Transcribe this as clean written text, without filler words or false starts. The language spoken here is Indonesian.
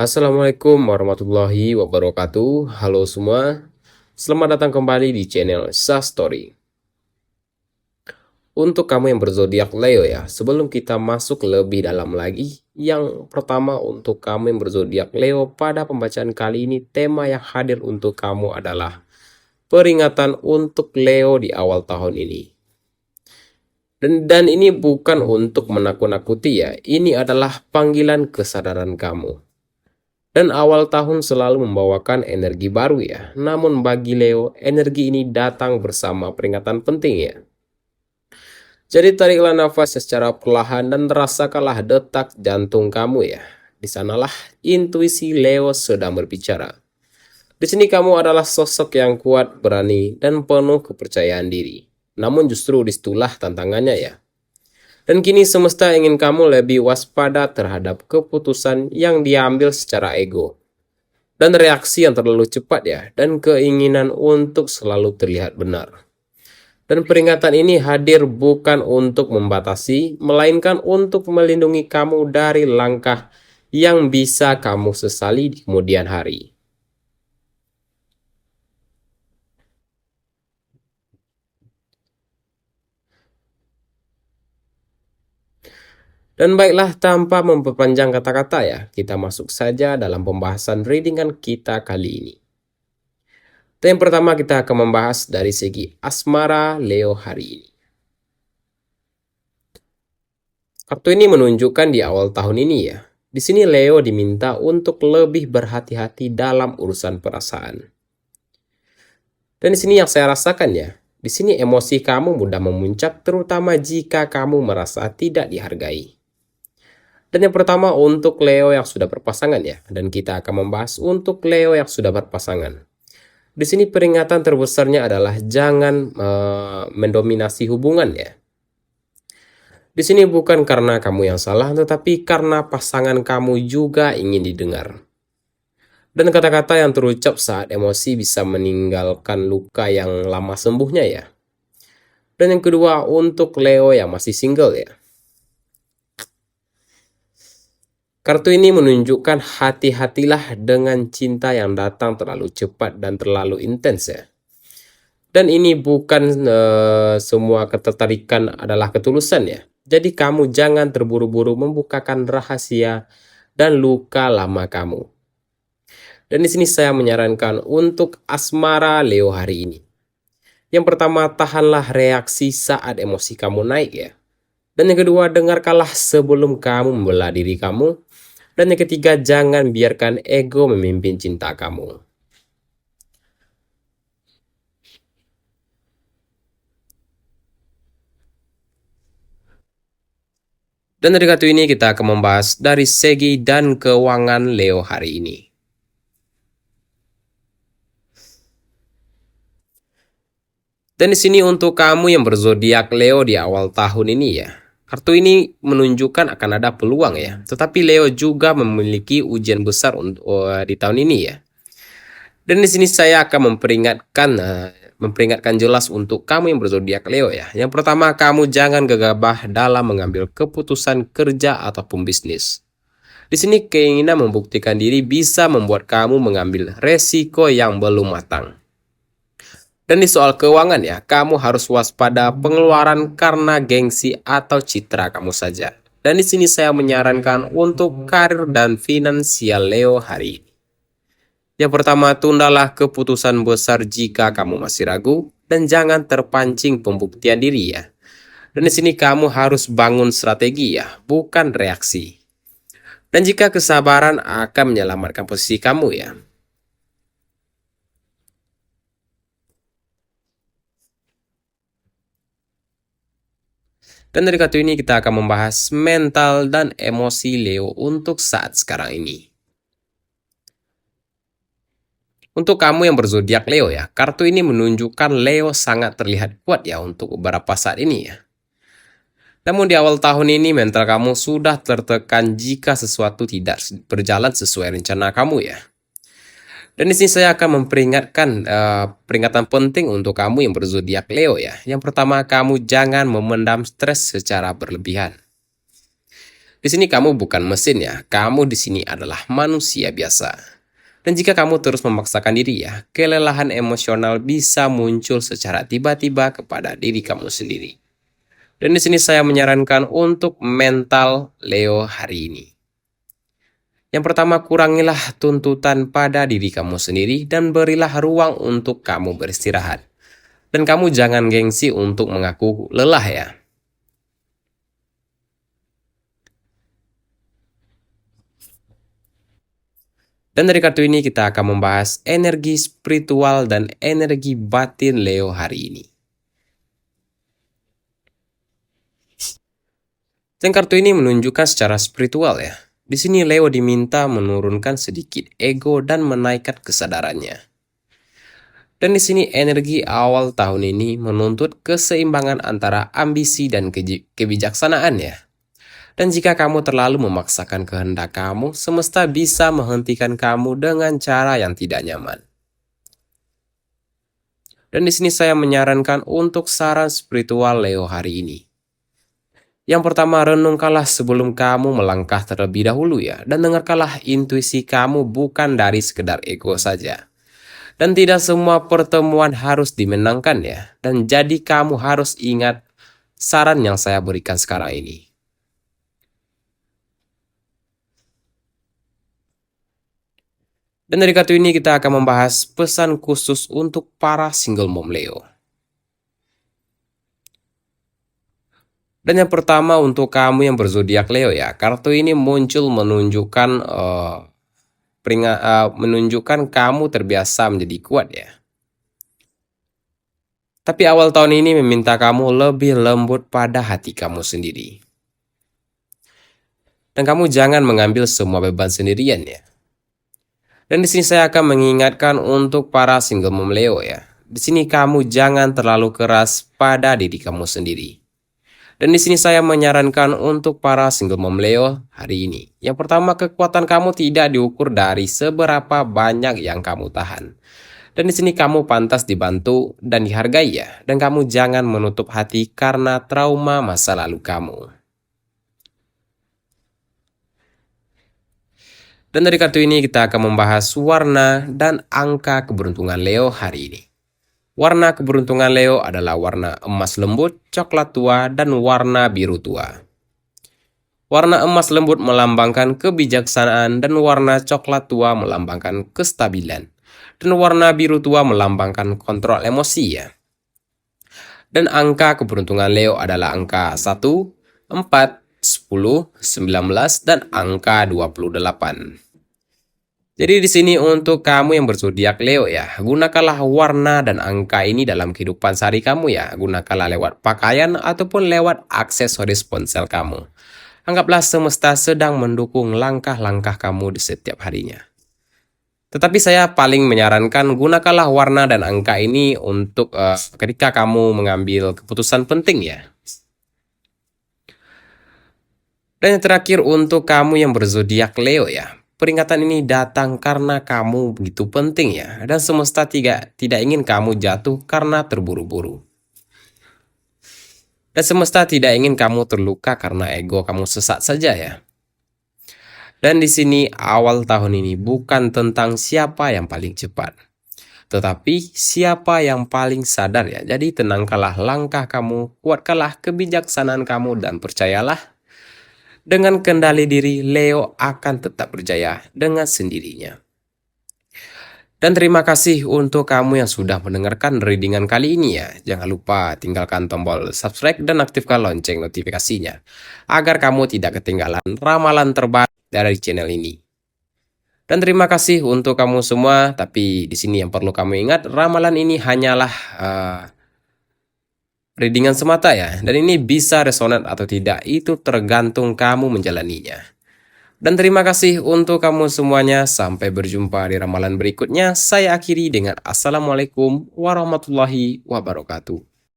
Assalamualaikum warahmatullahi wabarakatuh. Halo semua, selamat datang kembali di channel Story. Untuk kamu yang berzodiak Leo ya, sebelum kita masuk lebih dalam lagi, yang pertama untuk kamu yang berzodiak Leo, pada pembacaan kali ini tema yang hadir untuk kamu adalah peringatan untuk Leo di awal tahun ini. Dan ini bukan untuk menakut-nakuti ya, ini adalah panggilan kesadaran kamu. Dan awal tahun selalu membawakan energi baru ya. Namun bagi Leo, energi ini datang bersama peringatan penting ya. Jadi tariklah nafas secara perlahan dan rasakanlah detak jantung kamu ya. Di sanalah intuisi Leo sedang berbicara. Di sini kamu adalah sosok yang kuat, berani, dan penuh kepercayaan diri. Namun justru disitulah tantangannya ya. Dan kini semesta ingin kamu lebih waspada terhadap keputusan yang diambil secara ego. Dan reaksi yang terlalu cepat ya, dan keinginan untuk selalu terlihat benar. Dan peringatan ini hadir bukan untuk membatasi, melainkan untuk melindungi kamu dari langkah yang bisa kamu sesali di kemudian hari. Dan baiklah, tanpa memperpanjang kata-kata ya, kita masuk saja dalam pembahasan readingan kita kali ini. Yang pertama kita akan membahas dari segi asmara Leo hari ini. Kartu ini menunjukkan di awal tahun ini ya. Di sini Leo diminta untuk lebih berhati-hati dalam urusan perasaan. Dan di sini yang saya rasakan ya, di sini emosi kamu mudah memuncak terutama jika kamu merasa tidak dihargai. Dan yang pertama untuk Leo yang sudah berpasangan ya, dan kita akan membahas untuk Leo yang sudah berpasangan. Di sini peringatan terbesarnya adalah jangan mendominasi hubungan ya. Di sini bukan karena kamu yang salah, tetapi karena pasangan kamu juga ingin didengar. Dan kata-kata yang terucap saat emosi bisa meninggalkan luka yang lama sembuhnya ya. Dan yang kedua untuk Leo yang masih single ya. Kartu ini menunjukkan hati-hatilah dengan cinta yang datang terlalu cepat dan terlalu intens ya. Dan ini bukan semua ketertarikan adalah ketulusan ya. Jadi kamu jangan terburu-buru membukakan rahasia dan luka lama kamu. Dan di sini saya menyarankan untuk asmara Leo hari ini. Yang pertama, tahanlah reaksi saat emosi kamu naik ya. Dan yang kedua, dengarkanlah sebelum kamu membela diri kamu. Dan yang ketiga, jangan biarkan ego memimpin cinta kamu. Dan dari kartu ini kita akan membahas dari segi dan keuangan Leo hari ini. Dan di sini untuk kamu yang berzodiak Leo di awal tahun ini ya. Kartu ini menunjukkan akan ada peluang ya. Tetapi Leo juga memiliki ujian besar untuk di tahun ini ya. Dan di sini saya akan memperingatkan jelas untuk kamu yang berzodiak Leo ya. Yang pertama, kamu jangan gegabah dalam mengambil keputusan kerja ataupun bisnis. Di sini keinginan membuktikan diri bisa membuat kamu mengambil resiko yang belum matang. Dan di soal keuangan ya, kamu harus waspada pengeluaran karena gengsi atau citra kamu saja. Dan di sini saya menyarankan untuk karir dan finansial Leo hari ini. Yang pertama, tundalah keputusan besar jika kamu masih ragu dan jangan terpancing pembuktian diri ya. Dan di sini kamu harus bangun strategi ya, bukan reaksi. Dan jika kesabaran akan menyelamatkan posisi kamu ya. Dan dari kartu ini kita akan membahas mental dan emosi Leo untuk saat sekarang ini. Untuk kamu yang berzodiak Leo ya, kartu ini menunjukkan Leo sangat terlihat kuat ya untuk beberapa saat ini ya. Namun di awal tahun ini mental kamu sudah tertekan jika sesuatu tidak berjalan sesuai rencana kamu ya. Dan di sini saya akan memperingatkan peringatan penting untuk kamu yang berzodiak Leo ya. Yang pertama, kamu jangan memendam stres secara berlebihan. Di sini kamu bukan mesin ya, kamu di sini adalah manusia biasa. Dan jika kamu terus memaksakan diri ya, kelelahan emosional bisa muncul secara tiba-tiba kepada diri kamu sendiri. Dan di sini saya menyarankan untuk mental Leo hari ini. Yang pertama, kurangilah tuntutan pada diri kamu sendiri dan berilah ruang untuk kamu beristirahat. Dan kamu jangan gengsi untuk mengaku lelah ya. Dan dari kartu ini kita akan membahas energi spiritual dan energi batin Leo hari ini. Dan kartu ini menunjukkan secara spiritual ya. Di sini Leo diminta menurunkan sedikit ego dan menaikkan kesadarannya. Dan di sini energi awal tahun ini menuntut keseimbangan antara ambisi dan kebijaksanaan ya. Dan jika kamu terlalu memaksakan kehendak kamu, semesta bisa menghentikan kamu dengan cara yang tidak nyaman. Dan di sini saya menyarankan untuk saran spiritual Leo hari ini. Yang pertama, renungkanlah sebelum kamu melangkah terlebih dahulu ya. Dan dengarkanlah intuisi kamu bukan dari sekedar ego saja. Dan tidak semua pertemuan harus dimenangkan ya. Dan jadi kamu harus ingat saran yang saya berikan sekarang ini. Dan dari kartu ini kita akan membahas pesan khusus untuk para single mom Leo. Dan yang pertama untuk kamu yang berzodiak Leo ya, kartu ini muncul menunjukkan kamu terbiasa menjadi kuat ya. Tapi awal tahun ini meminta kamu lebih lembut pada hati kamu sendiri. Dan kamu jangan mengambil semua beban sendirian ya. Dan di sini saya akan mengingatkan untuk para single mom Leo ya. Di sini kamu jangan terlalu keras pada diri kamu sendiri. Dan di sini saya menyarankan untuk para single mom Leo hari ini. Yang pertama, kekuatan kamu tidak diukur dari seberapa banyak yang kamu tahan. Dan di sini kamu pantas dibantu dan dihargai ya. Dan kamu jangan menutup hati karena trauma masa lalu kamu. Dan dari kartu ini kita akan membahas warna dan angka keberuntungan Leo hari ini. Warna keberuntungan Leo adalah warna emas lembut, coklat tua, dan warna biru tua. Warna emas lembut melambangkan kebijaksanaan dan warna coklat tua melambangkan kestabilan. Dan warna biru tua melambangkan kontrol emosi ya. Dan angka keberuntungan Leo adalah angka 1, 4, 10, 19, dan angka 28. Jadi di sini untuk kamu yang berzodiak Leo ya, gunakanlah warna dan angka ini dalam kehidupan sehari kamu ya. Gunakanlah lewat pakaian ataupun lewat aksesoris ponsel kamu. Anggaplah semesta sedang mendukung langkah-langkah kamu di setiap harinya. Tetapi saya paling menyarankan gunakanlah warna dan angka ini untuk ketika kamu mengambil keputusan penting ya. Dan yang terakhir untuk kamu yang berzodiak Leo ya. Peringatan ini datang karena kamu begitu penting ya. Dan semesta tidak ingin kamu jatuh karena terburu-buru. Dan semesta tidak ingin kamu terluka karena ego kamu sesat saja ya. Dan di sini awal tahun ini bukan tentang siapa yang paling cepat. Tetapi siapa yang paling sadar ya. Jadi tenangkanlah langkah kamu, kuatkanlah kebijaksanaan kamu dan percayalah. Dengan kendali diri, Leo akan tetap berjaya dengan sendirinya. Dan terima kasih untuk kamu yang sudah mendengarkan readingan kali ini ya. Jangan lupa tinggalkan tombol subscribe dan aktifkan lonceng notifikasinya. Agar kamu tidak ketinggalan ramalan terbaru dari channel ini. Dan terima kasih untuk kamu semua. Tapi di sini yang perlu kamu ingat, ramalan ini hanyalah readingan semata ya, dan ini bisa resonate atau tidak, itu tergantung kamu menjalaninya. Dan terima kasih untuk kamu semuanya, sampai berjumpa di ramalan berikutnya. Saya akhiri dengan Assalamualaikum warahmatullahi wabarakatuh.